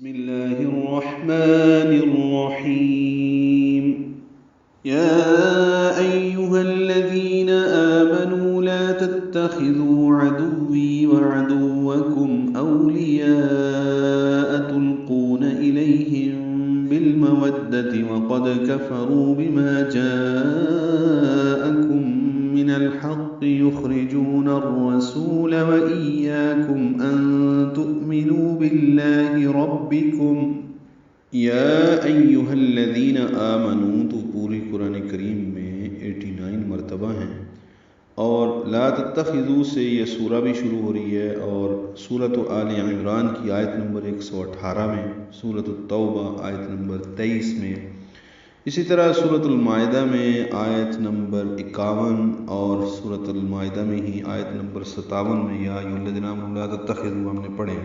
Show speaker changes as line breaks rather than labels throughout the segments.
بسم الله الرحمن الرحيم يا أيها الذين آمنوا لا تتخذوا عدوي وعدوكم أولياء تلقون إليهم بالمودة وقد كفروا بما جاءكم من الحق يخرجون الرسول وإياكم أن تؤمنوا بالله ربكم یا ایہا الذین آمنوا تو پوری قرآن کریم میں 89 مرتبہ ہیں، اور لا تتخذوا سے یہ سورہ بھی شروع ہو رہی ہے، اور سورۃ آل عمران کی آیت نمبر 118 میں، سورۃ التوبہ آیت نمبر 23 میں، اسی طرح سورۃ المائدہ میں آیت نمبر 51 اور سورۃ المائدہ میں ہی آیت نمبر 57 میں یا ایھا الذین آمنوا لا تتخذوا ہم نے پڑھے۔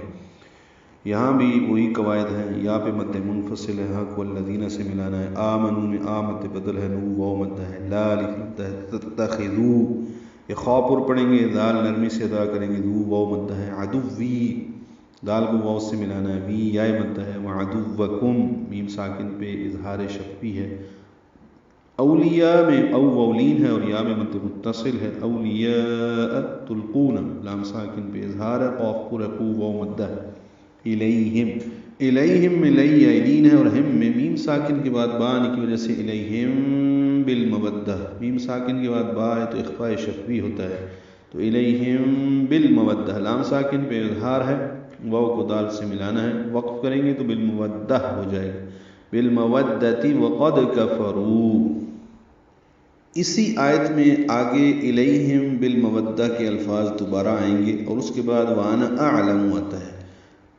یہاں بھی وہی قواعد ہیں، یہاں پہ مد منفصل ہے، حق والذین سے ملانا ہے، آمنو میں آمد بدل ہے، نو واو مد ہے، لا الف مد ہے، تتخذو یہ خاء پر پڑھیں گے، دال نرمی سے ادا کریں گے، دو واو مد ہے، عدوی دال کو واو سے ملانا ہے، وی یا مد ہے، وعدوکم میم ساکن پہ اظہار شفوی ہے، اولیاء میں او وولین ہے اور یا میں مد متصل ہے، اولیاء تلقون لام ساکن پہ اظہار ہے، قاف پر قو واو مد ہے، الیہم الیہم میں لئی ایلین ہے اور ہم میں میم ساکن کے بعد با آنے کی وجہ سے الیہم بالمودہ، میم ساکن کے بعد با ہے تو اخفاء شفوی ہوتا ہے، تو الیہم بالمودہ لام ساکن پہ اظہار ہے، واو کو دال سے ملانا ہے، وقف کریں گے تو بالمودہ ہو جائے گا، بالمودتی وقد کفروا۔ اسی آیت میں آگے الیہم بالمودہ کے الفاظ دوبارہ آئیں گے اور اس کے بعد وانا اعلم آتا ہے،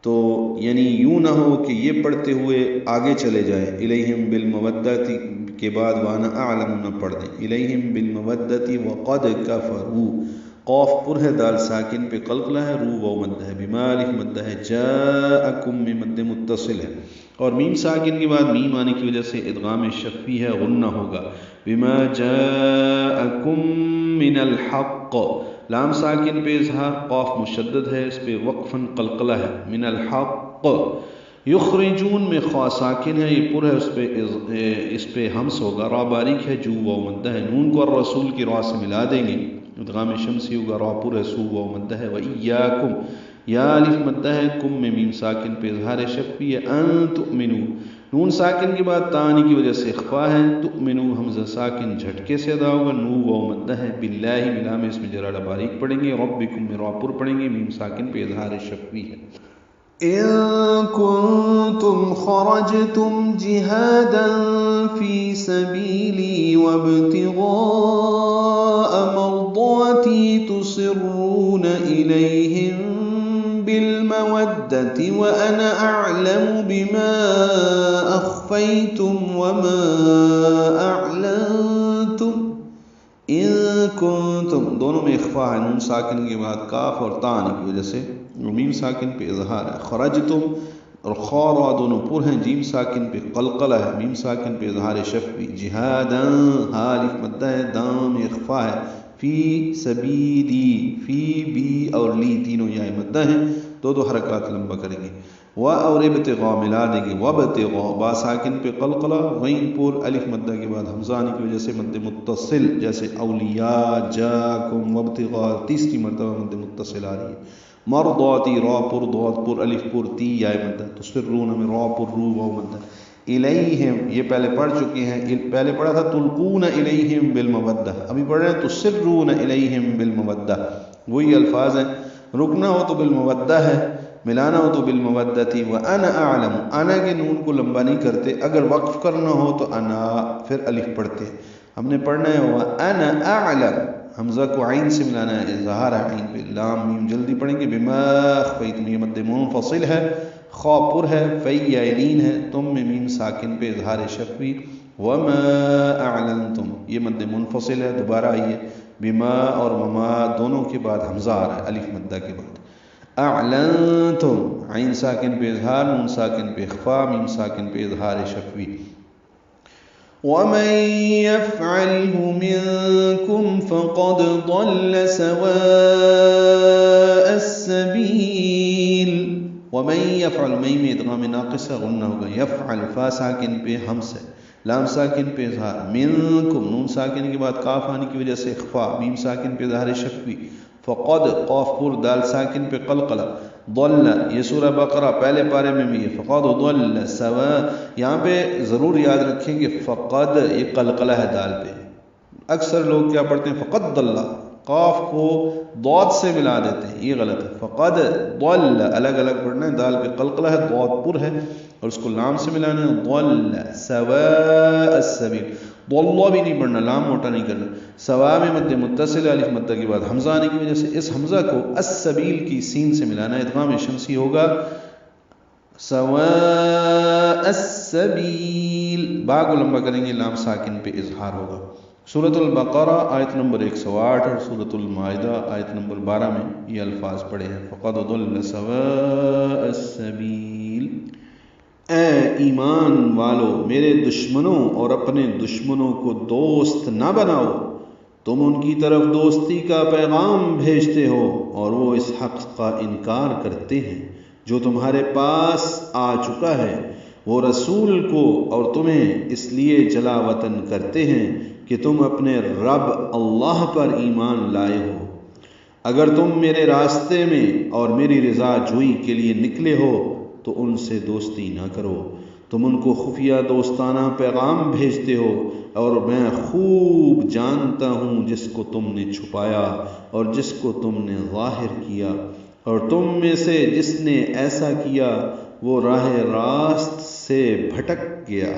تو یعنی یوں نہ ہو کہ یہ پڑھتے ہوئے آگے چلے جائیں، الیہم بالمودتی کے بعد وانا اعلم نہ پڑھ دیں، الیہم بالمودتی وقد کفروا، قاف پر ہے، دال ساکن پہ قلقلہ ہے، رو واو مد ہے، بما الف مد ہے، جاءکم میں مد متصل ہے، اور میم ساکن کے بعد میم آنے کی وجہ سے ادغام شفوی ہے، غنہ ہوگا، بما جاءکم من الحق، لام ساکن پہ اظہار، قاف مشدد ہے، اس پہ وقفاً قلقلہ ہے، من الحق، یخرجون میں خوا ساکن ہے، یہ پر ہے، اس پہ ہمس ہوگا، را باریک ہے، جو واو مدہ ہے، نون کو الرسول کی را سے ملا دیں گے، ادغام شمسی ہوگا، را پر ہے، سو واو مدہ ہے، وَإِيَّاكُمْ یا الف مدہ ہے، کم میں میم ساکن پہ اظہار شفوی ہے، ان تؤمنو نون ساکن کے بعد تانی کی وجہ سے اخفا ہے، تؤمنو حمزہ ساکن جھٹکے سے ادا ہوگا، نو واو مدہ ہے، باللہ ملا میں اس میں جرارہ باریک پڑھیں گے، ربکم میں را پر پڑھیں گے، میم ساکن پہ اظہار شفوی ہے۔
إن كنتم خرجتم جهادا في سبيلي وابتغاء مرضاتي تسرون إليهم بالمودة وأنا أعلم بما أخفيتم وما أعلنتم إن كنتم دونوں میں اخفاء ہے، نون ساکن کے بعد کاف اور تا آنے کی وجہ سے میم ساکن پہ اظہار ہے، خرجتم اور خا را دونوں پر ہیں، جیم ساکن پہ قلقلہ ہے، میم ساکن پہ اظہار شفوی، جہادا ہا الف مدہ ہے، دام اخفاء ہے، فی سبیلی فی بی اور لی تینوں یا مدہ ہیں، دو حرکات لمبا کریں گے، و اور ابتغاء ملا دیں گے، وابتغاء با ساکن پہ قلقلہ، غین پر الف مدہ کے بعد حمزہ آنے کی وجہ سے مد متصل، جیسے اولیاء جاکم، وابتغاء تیسری مرتبہ مد متصل آ رہی ہے، مرضاتی را پر ضاد پر الف پر تی یا مدہ، تسرون میں را پر رو واو مدہ، الیہم یہ پہلے پڑھ چکے ہیں، پہلے پڑھا تھا تلقون الیہم بالمودہ، ابھی پڑھ رہے ہیں تسرون الیہم بالمودہ، وہی الفاظ ہیں، رکنا ہو تو بالمودہ ہے، ملانا ہو تو بالمودتی، وانا اعلم انا کے نون کو لمبا نہیں کرتے، اگر وقف کرنا ہو تو انا پھر الف پڑھتے، ہم نے پڑھنا ہے وانا اعلم، حمزہ کو عین سے ملانا ہے، اظہار ہے عین پہ، لام میم جلدی پڑھیں گے، بما اخفیتم یہ مد منفصل ہے، خا پر ہے، فی ایلین ہے، تم میں میم ساکن پہ اظہار شفوی، وما اعلنتم یہ مد منفصل ہے، دوبارہ آئیے، بما اور مما دونوں کے بعد حمزہ آ رہا ہے الف مدہ کے بعد، اعلنتم عین ساکن پہ اظہار، نون ساکن پہ اخفا، میم ساکن پہ اظہار شفوی،
ومن يفعله منكم فقد ضل سواء السبيل
ومن یفعل مئی میں ادغام ناقص غنہ ہوگا، یفعل فا ساکن پہ ہمس ہے، لام ساکن پہ اظہار، منکم نون ساکن کے بعد کاف آنے کی وجہ سے اخفا، میم ساکن پہ اظہار شفوی، فقد قاف پر دال ساکن پہ قلقلہ، ضل یہ سورہ بقرہ پہلے پارے میں بھی ہے، فقد ضل سوا، یہاں پہ ضرور یاد رکھیں کہ فقد یہ قلقلہ ہے دال پہ، اکثر لوگ کیا پڑھتے ہیں فقد ضل، قاف کو ضاد سے ملا دیتے ہیں، یہ غلط ہے، فقد ضل الگ الگ پڑھنا ہے، دال پہ قلقلہ ہے، ضاد پر ہے اور اس کو لام سے ملانا ہے، ضل سواء السبیل، ضل بھی نہیں پڑھنا، لام موٹا نہیں کرنا، سوا میں مد متصل الف مدہ کے بعد حمزہ آنے کی وجہ سے اس حمزہ کو السبیل کی سین سے ملانا ہے، ادغام شمسی ہوگا سواء السبیل، با کو لمبا کریں گے، لام ساکن پہ اظہار ہوگا۔ سورۃ البقرہ آیت نمبر 108 اور سورۃ المائدہ آیت نمبر 12 میں یہ الفاظ پڑھے ہیں، فقد ضل سواء السبیل۔ اے ایمان والو میرے دشمنوں اور اپنے دشمنوں کو دوست نہ بناؤ، تم ان کی طرف دوستی کا پیغام بھیجتے ہو اور وہ اس حق کا انکار کرتے ہیں جو تمہارے پاس آ چکا ہے، وہ رسول کو اور تمہیں اس لیے جلا وطن کرتے ہیں کہ تم اپنے رب اللہ پر ایمان لائے ہو۔ اگر تم میرے راستے میں اور میری رضا جوئی کے لیے نکلے ہو تو ان سے دوستی نہ کرو، تم ان کو خفیہ دوستانہ پیغام بھیجتے ہو اور میں خوب جانتا ہوں جس کو تم نے چھپایا اور جس کو تم نے ظاہر کیا، اور تم میں سے جس نے ایسا کیا وہ راہ راست سے بھٹک گیا۔